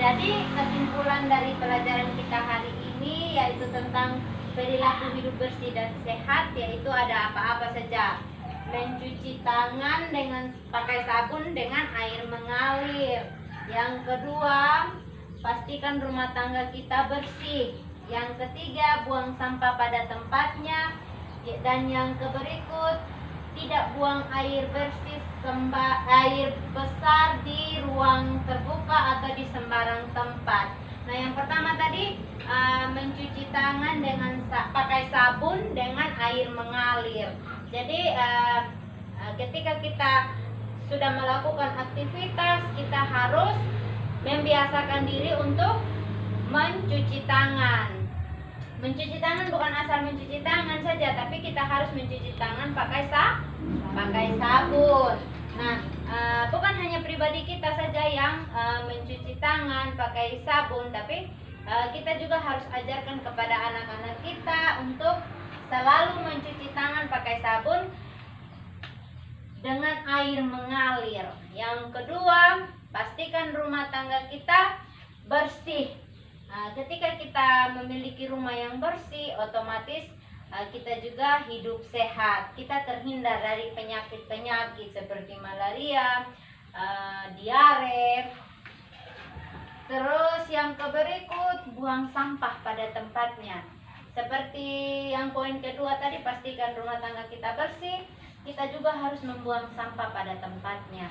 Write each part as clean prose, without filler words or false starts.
Jadi kesimpulan dari pelajaran kita hari ini yaitu tentang perilaku hidup bersih dan sehat, yaitu ada apa-apa saja. Mencuci tangan dengan pakai sabun dengan air mengalir. Yang kedua, pastikan rumah tangga kita bersih. Yang ketiga, buang sampah pada tempatnya. Dan yang berikut, tidak buang air bersih air besar di ruang terbuka atau di sembarang tempat. Nah, yang pertama tadi mencuci tangan dengan pakai sabun dengan air mengalir. Jadi ketika kita sudah melakukan aktivitas, kita harus membiasakan diri untuk mencuci tangan. Mencuci tangan bukan asal mencuci tangan saja, tapi kita harus mencuci tangan pakai sabun. Nah, bukan hanya pribadi kita saja yang mencuci tangan pakai sabun, tapi kita juga harus ajarkan kepada anak-anak kita untuk selalu mencuci tangan pakai sabun dengan air mengalir. Yang kedua, pastikan rumah tangga kita bersih. Ketika kita memiliki rumah yang bersih, otomatis kita juga hidup sehat. Kita terhindar dari penyakit-penyakit seperti malaria, diare. Terus yang berikut, buang sampah pada tempatnya. Seperti yang poin kedua tadi, pastikan rumah tangga kita bersih. Kita juga harus membuang sampah pada tempatnya.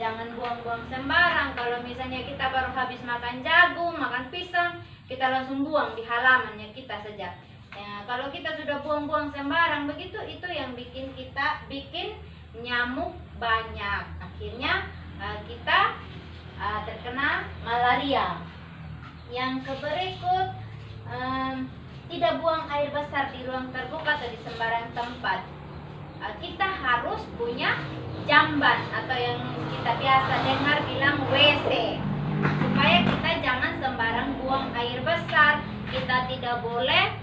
Jangan buang-buang sembarang. Kalau misalnya kita baru habis makan jagung, makan pisang, kita langsung buang di halamannya kita saja. Ya, kalau kita sudah buang-buang sembarang begitu, itu yang bikin nyamuk banyak. Akhirnya kita terkena malaria. Yang berikut, tidak buang air besar di ruang terbuka atau di sembarang tempat. Kita harus punya jamban atau yang kita biasa dengar bilang WC, supaya kita jangan sembarang buang air besar. Kita tidak boleh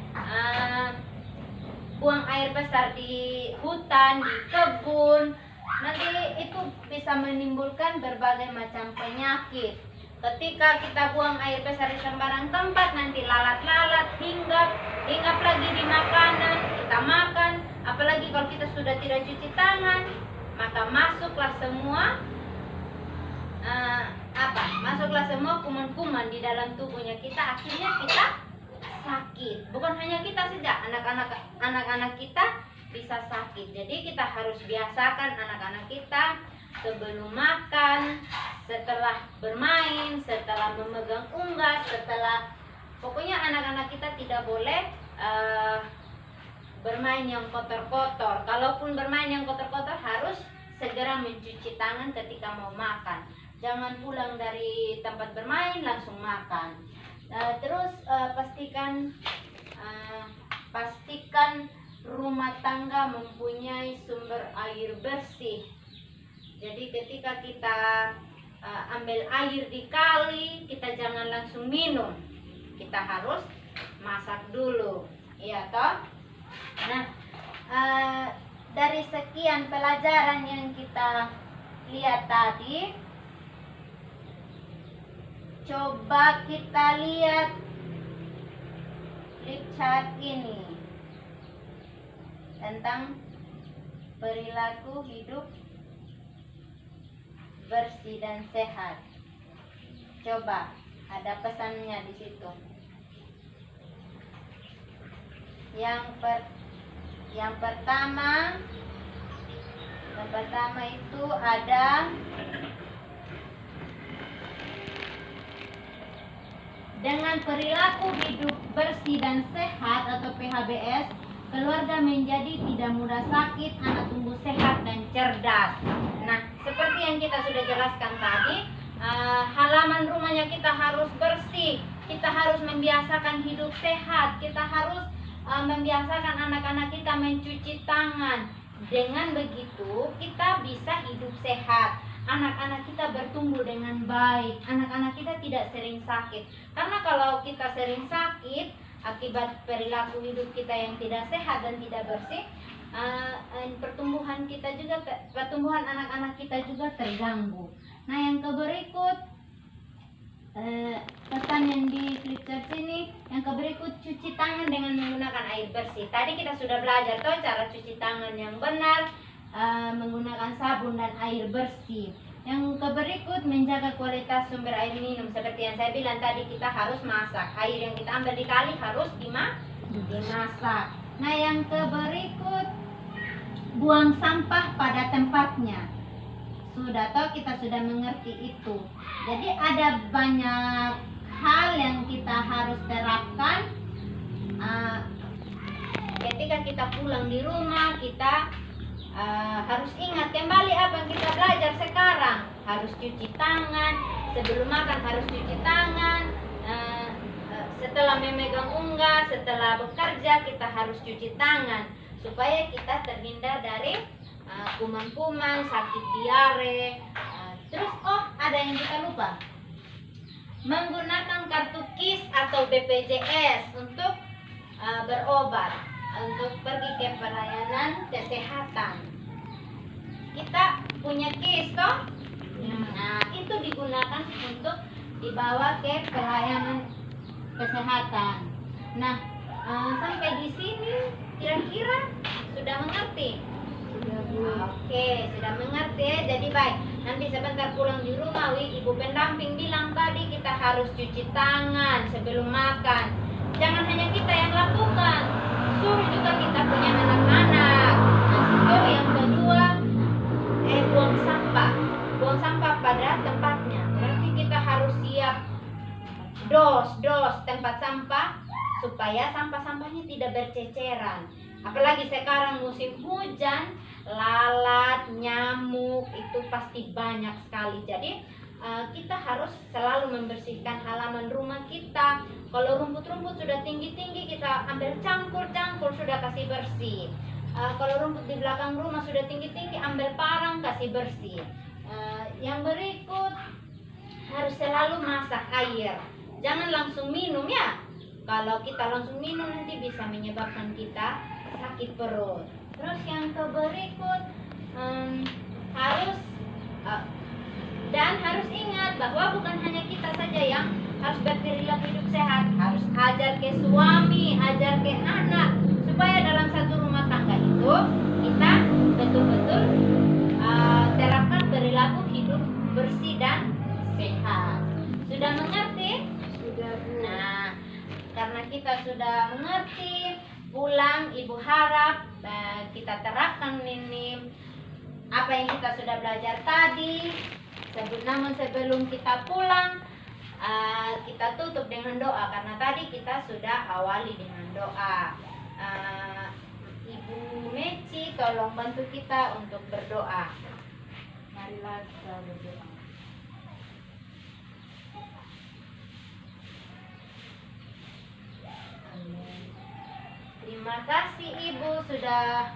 buang air besar di hutan, di kebun. Nanti itu bisa menimbulkan berbagai macam penyakit. Ketika kita buang air besar di sembarang tempat, nanti lalat-lalat hinggap lagi di makanan kita makan. Apalagi kalau kita sudah tidak cuci tangan, maka masuklah semua kuman-kuman di dalam tubuhnya kita. Akhirnya kita sakit. Bukan hanya kita saja, anak-anak kita bisa sakit. Jadi kita harus biasakan anak-anak kita sebelum makan, setelah bermain, setelah memegang unggas, pokoknya anak-anak kita tidak boleh bermain yang kotor-kotor. Kalaupun bermain yang kotor-kotor, harus segera mencuci tangan ketika mau makan. Jangan pulang dari tempat bermain langsung makan. Terus pastikan rumah tangga mempunyai sumber air bersih. Jadi ketika kita ambil air di kali, kita jangan langsung minum. Kita harus masak dulu, iya toh? Nah, dari sekian pelajaran yang kita lihat tadi, coba kita lihat flip chart ini tentang perilaku hidup bersih dan sehat. Coba, ada pesannya di situ. Yang pertama itu ada dengan perilaku hidup bersih dan sehat atau PHBS, keluarga menjadi tidak mudah sakit, anak tumbuh sehat dan cerdas. Nah, seperti yang kita sudah jelaskan tadi, halaman rumahnya kita harus bersih. Kita harus membiasakan hidup sehat. Kita harus membiasakan anak-anak kita mencuci tangan. Dengan begitu, kita bisa hidup sehat. Anak-anak kita bertumbuh dengan baik. Anak-anak kita tidak sering sakit. Karena kalau kita sering sakit akibat perilaku hidup kita yang tidak sehat dan tidak bersih, pertumbuhan anak-anak kita juga terganggu. Nah, yang berikut, pesan yang di flip chart ini yang berikut, cuci tangan dengan menggunakan air bersih. Tadi kita sudah belajar tuh cara cuci tangan yang benar, menggunakan sabun dan air bersih. Yang berikut, menjaga kualitas sumber air minum. Seperti yang saya bilang tadi, kita harus masak. Air yang kita ambil di kali harus dimasak. Nah, yang berikut, buang sampah pada tempatnya. Sudah tahu, kita sudah mengerti itu. Jadi ada banyak hal yang kita harus terapkan ketika kita pulang di rumah. Kita harus ingat kembali apa yang kita belajar sekarang. Harus cuci tangan, sebelum makan harus cuci tangan, setelah memegang unggas, setelah bekerja kita harus cuci tangan, supaya kita terhindar dari kuman-kuman, sakit diare. Terus ada yang kita lupa, menggunakan kartu KIS atau BPJS untuk berobat, untuk pergi ke pelayanan kesehatan. Kita punya KIS toh? Nah, itu digunakan untuk dibawa ke pelayanan kesehatan. Nah, sampai di sini kira-kira sudah mengerti? Oke, sudah mengerti ya. Jadi baik, nanti sebentar pulang di rumah, ibu pendamping bilang tadi kita harus cuci tangan sebelum makan. Jangan hanya kita yang lakukan, suruh juga kita punya anak-anak. Nah, yang kedua, buang sampah. Buang sampah pada tempatnya. Berarti kita harus siap dos tempat sampah, supaya sampah-sampahnya tidak berceceran. Apalagi sekarang musim hujan, lalat, nyamuk itu pasti banyak sekali. Jadi kita harus selalu membersihkan halaman rumah kita. Kalau rumput-rumput sudah tinggi-tinggi, kita ambil cangkul sudah kasih bersih. Kalau rumput di belakang rumah sudah tinggi-tinggi, ambil parang kasih bersih. Yang berikut, harus selalu masak air. Jangan langsung minum ya. Kalau kita langsung minum nanti bisa menyebabkan kita sakit perut. Terus yang berikut, harus ingat bahwa bukan hanya kita saja yang harus berperilaku hidup sehat. Harus ajar ke suami, ajar ke anak, supaya dalam satu rumah tangga itu kita betul-betul terapkan perilaku hidup bersih dan sehat. Sudah mengerti? Sudah, Bu. Nah, karena kita sudah mengerti, pulang ibu harap kita terapkan ini apa yang kita sudah belajar tadi. Namun sebelum kita pulang, kita tutup dengan doa, karena tadi kita sudah awali dengan doa. Ibu Meci tolong bantu kita untuk berdoa. Marilah kita berdoa. Terima kasih Ibu sudah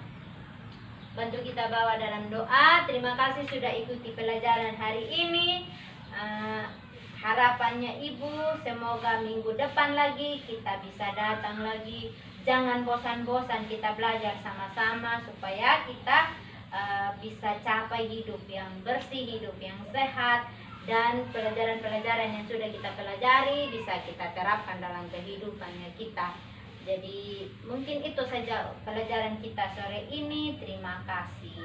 bantu kita bawa dalam doa. Terima kasih sudah ikuti pelajaran hari ini. Harapannya Ibu, semoga minggu depan lagi kita bisa datang lagi. Jangan bosan-bosan kita belajar sama-sama, supaya kita bisa capai hidup yang bersih, hidup yang sehat. Dan pelajaran-pelajaran yang sudah kita pelajari bisa kita terapkan dalam kehidupannya kita. Jadi mungkin itu saja pelajaran kita sore ini. Terima kasih.